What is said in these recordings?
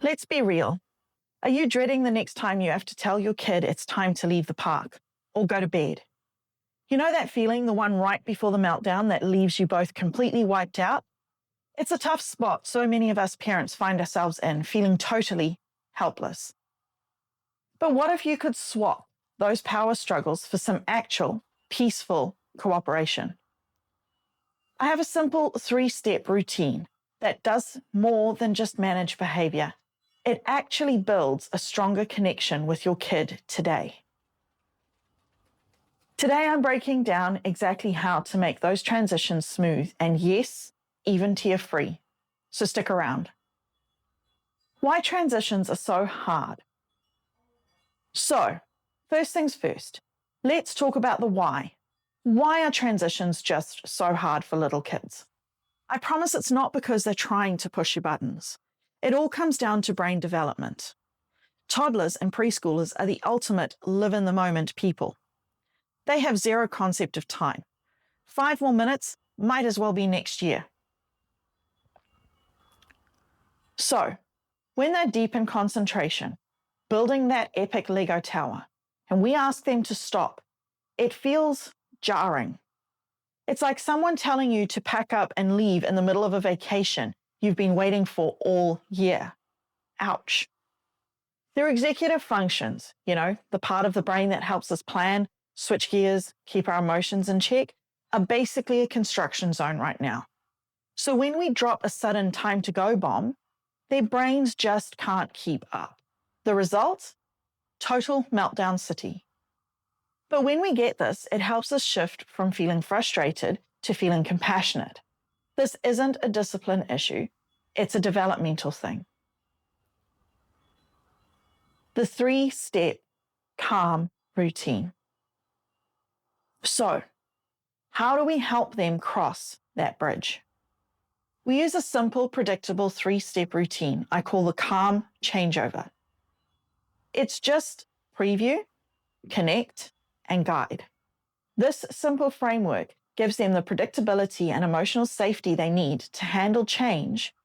Let's be real. Are you dreading the next time you have to tell your kid it's time to leave the park or go to bed? You know that feeling, the one right before the meltdown that leaves you both completely wiped out? It's a tough spot so many of us parents find ourselves in, feeling totally helpless. But what if you could swap those power struggles for some actual, peaceful cooperation? I have a simple 3-step routine that does more than just manage behavior. It actually builds a stronger connection with your kid today. Today, I'm breaking down exactly how to make those transitions smooth and, yes, even tear-free. So stick around. Why transitions are so hard. So, first things first, let's talk about the why. Why are transitions just so hard for little kids? I promise it's not because they're trying to push your buttons. It all comes down to brain development. Toddlers and preschoolers are the ultimate live-in-the-moment people. They have zero concept of time. 5 more minutes might as well be next year. So, when they're deep in concentration, building that epic Lego tower, and we ask them to stop, it feels jarring. It's like someone telling you to pack up and leave in the middle of a vacation you've been waiting for all year. Ouch. Their executive functions, the part of the brain that helps us plan, switch gears, keep our emotions in check, are basically a construction zone right now. So when we drop a sudden time to go bomb, their brains just can't keep up. The result? Total meltdown city. But when we get this, it helps us shift from feeling frustrated to feeling compassionate. This isn't a discipline issue, it's a developmental thing. The 3-step calm routine. So, how do we help them cross that bridge? We use a simple, predictable 3-step routine I call the calm changeover. It's just preview, connect, and guide. This simple framework gives them the predictability and emotional safety they need to handle change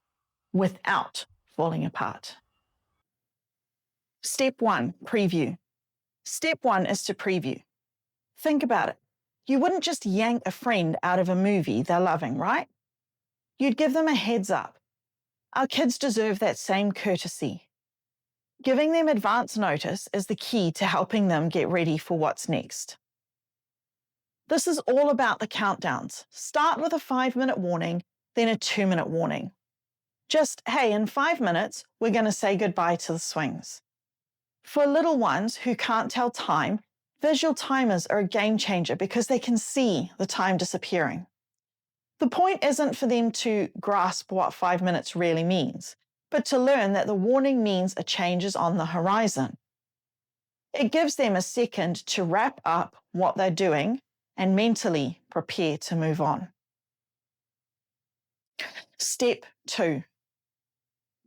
without falling apart. Step 1, preview. Step 1 is to preview. Think about it. You wouldn't just yank a friend out of a movie they're loving, right? You'd give them a heads up. Our kids deserve that same courtesy. Giving them advance notice is the key to helping them get ready for what's next. This is all about the countdowns. Start with a 5-minute warning, then a 2-minute warning. Just, hey, in 5 minutes, we're going to say goodbye to the swings. For little ones who can't tell time, visual timers are a game changer because they can see the time disappearing. The point isn't for them to grasp what 5 minutes really means, but to learn that the warning means a change is on the horizon. It gives them a second to wrap up what they're doing and mentally prepare to move on. Step 2,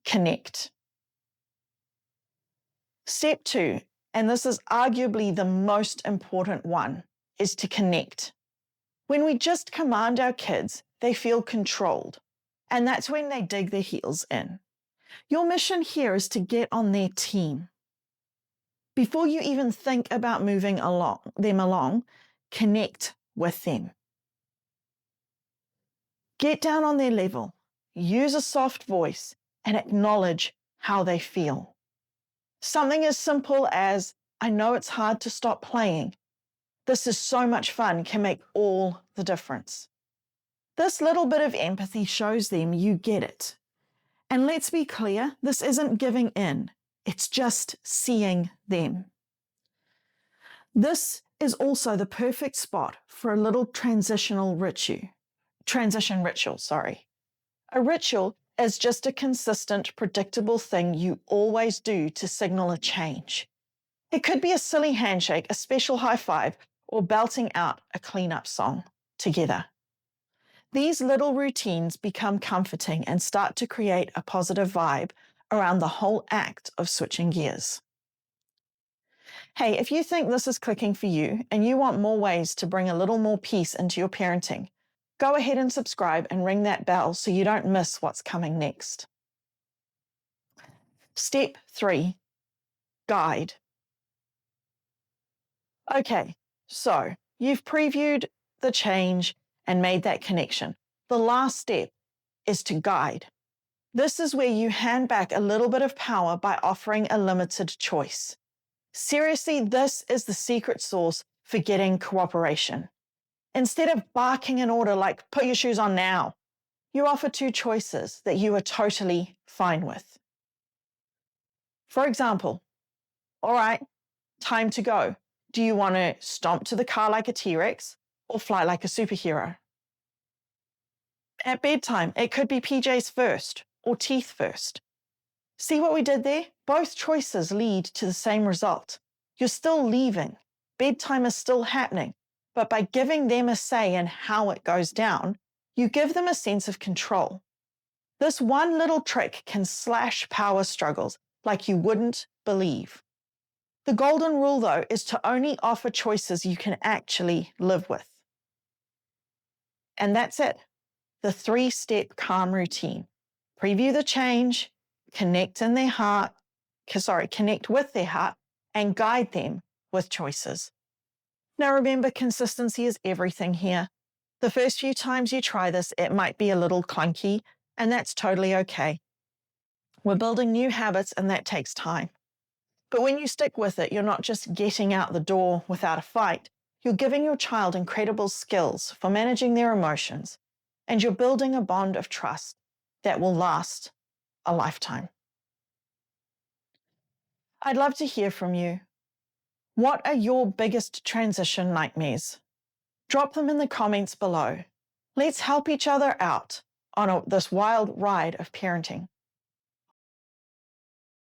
connect. Step 2, and this is arguably the most important one, is to connect. When we just command our kids, they feel controlled, and that's when they dig their heels in. Your mission here is to get on their team. Before you even think about moving them along, connect with them. Get down on their level, use a soft voice, and acknowledge how they feel. Something as simple as, I know it's hard to stop playing. This is so much fun, can make all the difference. This little bit of empathy shows them you get it. And let's be clear, this isn't giving in. It's just seeing them. This is also the perfect spot for a little transition ritual. A ritual is just a consistent, predictable thing you always do to signal a change. It could be a silly handshake, a special high five, or belting out a cleanup song together. These little routines become comforting and start to create a positive vibe around the whole act of switching gears. Hey, if you think this is clicking for you and you want more ways to bring a little more peace into your parenting, go ahead and subscribe and ring that bell so you don't miss what's coming next. Step 3, guide. Okay, so you've previewed the change and made that connection. The last step is to guide. This is where you hand back a little bit of power by offering a limited choice. Seriously, this is the secret sauce for getting cooperation. Instead of barking an order like, put your shoes on now, you offer 2 choices that you are totally fine with. For example, all right, time to go. Do you want to stomp to the car like a T-Rex or fly like a superhero? At bedtime, it could be PJs first or teeth first. See what we did there? Both choices lead to the same result. You're still leaving. Bedtime is still happening. But by giving them a say in how it goes down, you give them a sense of control. This one little trick can slash power struggles like you wouldn't believe. The golden rule, though, is to only offer choices you can actually live with. And that's it. The 3-step calm routine. Preview the change, connect with their heart, and guide them with choices. Now remember, consistency is everything here. The first few times you try this, it might be a little clunky, and that's totally okay. We're building new habits, and that takes time. But when you stick with it, you're not just getting out the door without a fight. You're giving your child incredible skills for managing their emotions, and you're building a bond of trust that will last a lifetime. I'd love to hear from you. What are your biggest transition nightmares? Drop them in the comments below. Let's help each other out on this wild ride of parenting.